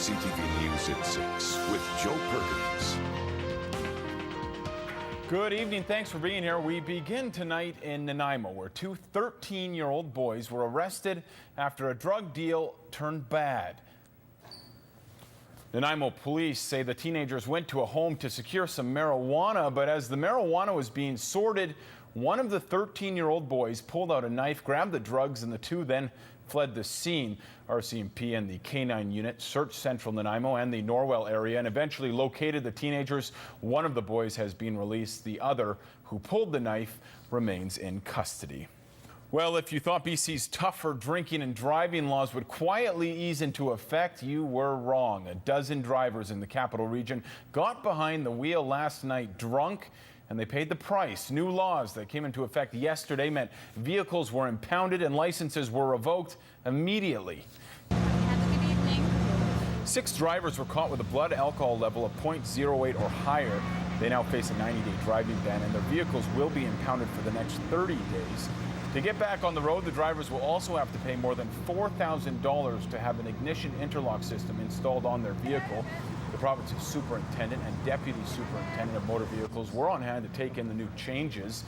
CTV News at 6 with Joe Perkins. Good evening. Thanks for being here. We begin tonight in Nanaimo, where two 13-year-old boys were arrested after a drug deal turned bad. Nanaimo police say the teenagers went to a home to secure some marijuana, but as the marijuana was being sorted, one of the 13-year-old boys pulled out a knife, grabbed the drugs, and the two then fled the scene. RCMP and the K-9 unit searched central Nanaimo and the Norwell area and eventually located the teenagers. One of the boys has been released. The other, who pulled the knife, remains in custody. Well, if you thought BC's tougher drinking and driving laws would quietly ease into effect, you were wrong. A dozen drivers in the capital region got behind the wheel last night drunk, and they paid the price. New laws that came into effect yesterday meant vehicles were impounded and licenses were revoked immediately. Have a good evening. 6 drivers were caught with a blood alcohol level of 0.08 or higher. They now face a 90-day driving ban, and their vehicles will be impounded for the next 30 days. To get back on the road, the drivers will also have to pay more than $4,000 to have an ignition interlock system installed on their vehicle. The province's superintendent and deputy superintendent of motor vehicles were on hand to take in the new changes.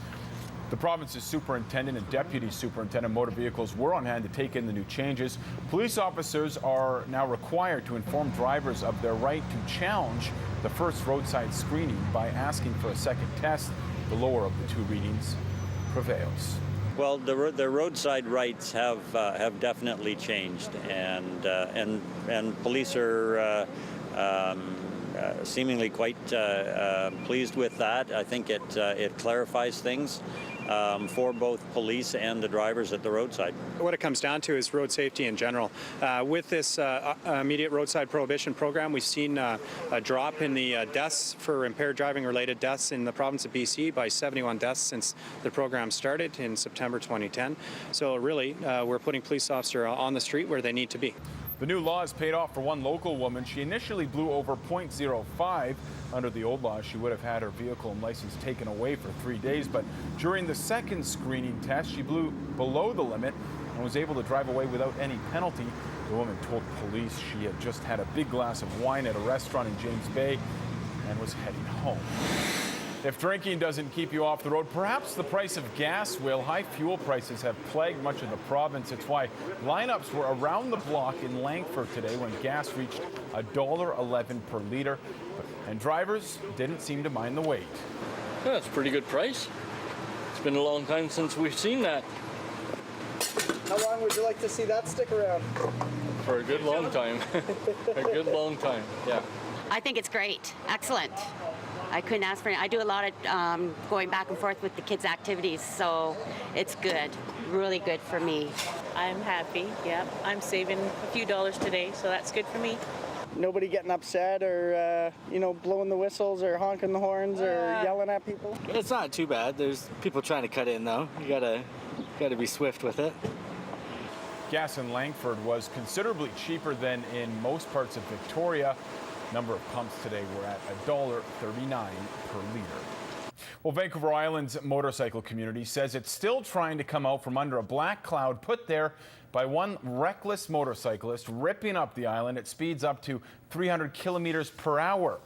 The province's superintendent and deputy superintendent of motor vehicles were on hand to take in the new changes. Police officers are now required to inform drivers of their right to challenge the first roadside screening by asking for a second test. The lower of the two readings prevails. Well, the roadside rights have definitely changed, and police are seemingly quite pleased with that. I think it clarifies things for both police and the drivers at the roadside. What it comes down to is road safety in general. With this immediate roadside prohibition program, we've seen a drop in the deaths for impaired driving related deaths in the province of BC by 71 deaths since the program started in September 2010. So really, we're putting police officers on the street where they need to be. The new law has paid off for one local woman. She initially blew over 0.05. Under the old law, she would have had her vehicle and license taken away for 3 days, but during the second screening test, she blew below the limit and was able to drive away without any penalty. The woman told police she had just had a big glass of wine at a restaurant in James Bay and was heading home. If drinking doesn't keep you off the road, perhaps the price of gas will. High fuel prices have plagued much of the province. It's why lineups were around the block in Langford today when gas reached $1.11 per liter. And drivers didn't seem to mind the wait. Yeah, that's a pretty good price. It's been a long time since we've seen that. How long would you like to see that stick around? For a good long time. A good long time, yeah. I think it's great. Excellent. I couldn't ask for it. I do a lot of going back and forth with the kids' activities, so it's good. Really good for me. I'm happy, yeah. I'm saving a few dollars today, so that's good for me. Nobody getting upset or, blowing the whistles or honking the horns or yelling at people? It's not too bad. There's people trying to cut in, though. You gotta be swift with it. Gas in Langford was considerably cheaper than in most parts of Victoria. Number of pumps today were at $1.39 per liter. Well, Vancouver Island's motorcycle community says it's still trying to come out from under a black cloud put there by one reckless motorcyclist ripping up the island at speeds up to 300 kilometers per hour.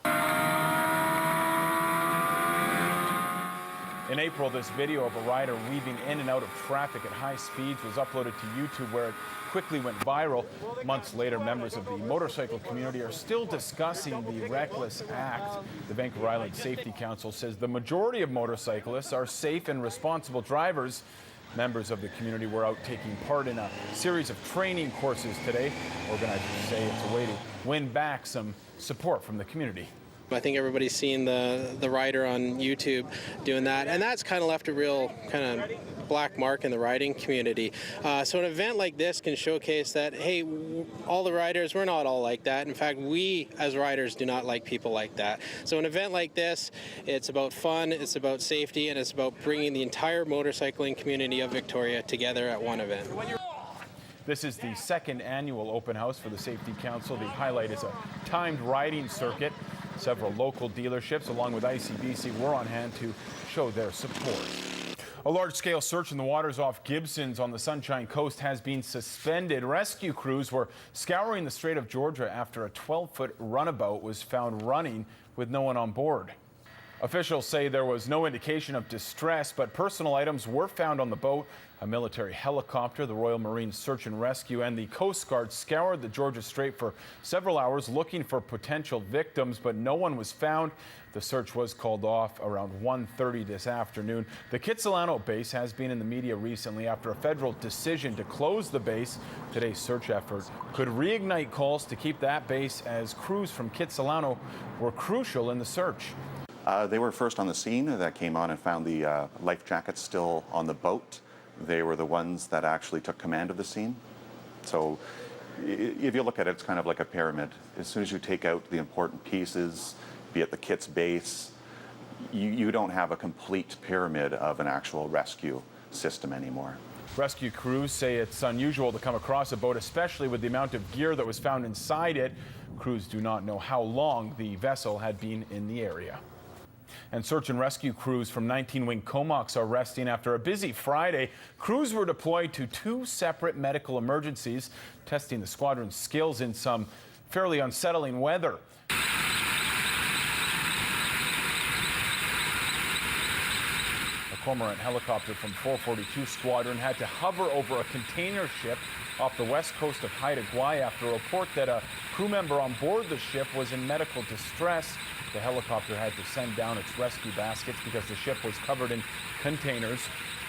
In April, this video of a rider weaving in and out of traffic at high speeds was uploaded to YouTube, where it quickly went viral. Months later, members of the motorcycle community are still discussing the reckless act. The Vancouver Island Safety Council says the majority of motorcyclists are safe and responsible drivers. Members of the community were out taking part in a series of training courses today. Organizers say it's a way to win back some support from the community. I think everybody's seen the rider on YouTube doing that, and that's kind of left a real kind of black mark in the riding community. So an event like this can showcase that, hey, all the riders, we're not all like that. In fact, we as riders do not like people like that. So an event like this, it's about fun, it's about safety, and it's about bringing the entire motorcycling community of Victoria together at one event. This is the second annual open house for the Safety Council. The highlight is a timed riding circuit. Several local dealerships, along with ICBC, were on hand to show their support. A large-scale search in the waters off Gibson's on the Sunshine Coast has been suspended. Rescue crews were scouring the Strait of Georgia after a 12-foot runabout was found running with no one on board. Officials say there was no indication of distress, but personal items were found on the boat. A military helicopter, the Royal Marine Search and Rescue, and the Coast Guard scoured the Georgia Strait for several hours looking for potential victims, but no one was found. The search was called off around 1:30 this afternoon. The Kitsilano base has been in the media recently after a federal decision to close the base. Today's search effort could reignite calls to keep that base, as crews from Kitsilano were crucial in the search. They were first on the scene that came on and found the life jackets still on the boat. They were the ones that actually took command of the scene. So if you look at it, it's kind of like a pyramid. As soon as you take out the important pieces, be it the kit's base, you don't have a complete pyramid of an actual rescue system anymore. Rescue crews say it's unusual to come across a boat, especially with the amount of gear that was found inside it. Crews do not know how long the vessel had been in the area. And search and rescue crews from 19 Wing Comox are resting after a busy Friday. Crews were deployed to 2 separate medical emergencies, testing the squadron's skills in some fairly unsettling weather. A Cormorant helicopter from 442 Squadron had to hover over a container ship off the west coast of Haida Gwaii after a report that a crew member on board the ship was in medical distress. The helicopter had to send down its rescue baskets because the ship was covered in containers.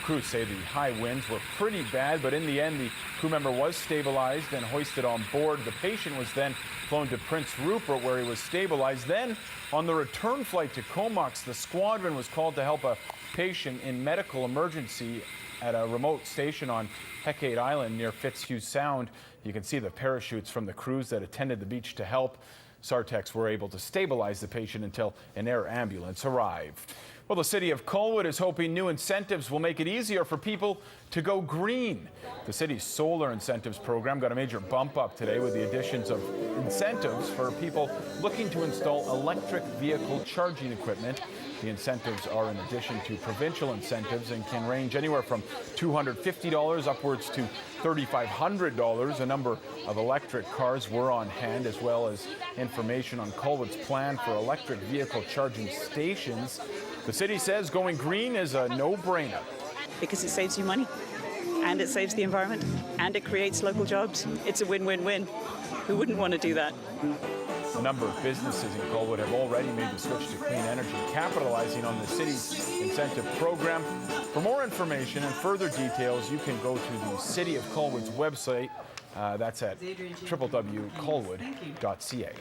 Crews say the high winds were pretty bad, but in the end, the crew member was stabilized and hoisted on board. The patient was then flown to Prince Rupert, where he was stabilized. Then, on the return flight to Comox, the squadron was called to help a patient in medical emergency at a remote station on Hecate Island near Fitzhugh Sound. You can see the parachutes from the crews that attended the beach to help. Sartecs were able to stabilize the patient until an air ambulance arrived. Well, the city of Colwood is hoping new incentives will make it easier for people to go green. The city's solar incentives program got a major bump up today with the additions of incentives for people looking to install electric vehicle charging equipment. The incentives are in addition to provincial incentives and can range anywhere from $250 upwards to $3,500. A number of electric cars were on hand, as well as information on Colwood's plan for electric vehicle charging stations. The city says going green is a no-brainer. Because it saves you money, and it saves the environment, and it creates local jobs. It's a win-win-win. Who wouldn't want to do that? A number of businesses in Colwood have already made the switch to clean energy, capitalizing on the city's incentive program. For more information and further details, you can go to the City of Colwood's website. That's at www.colwood.ca.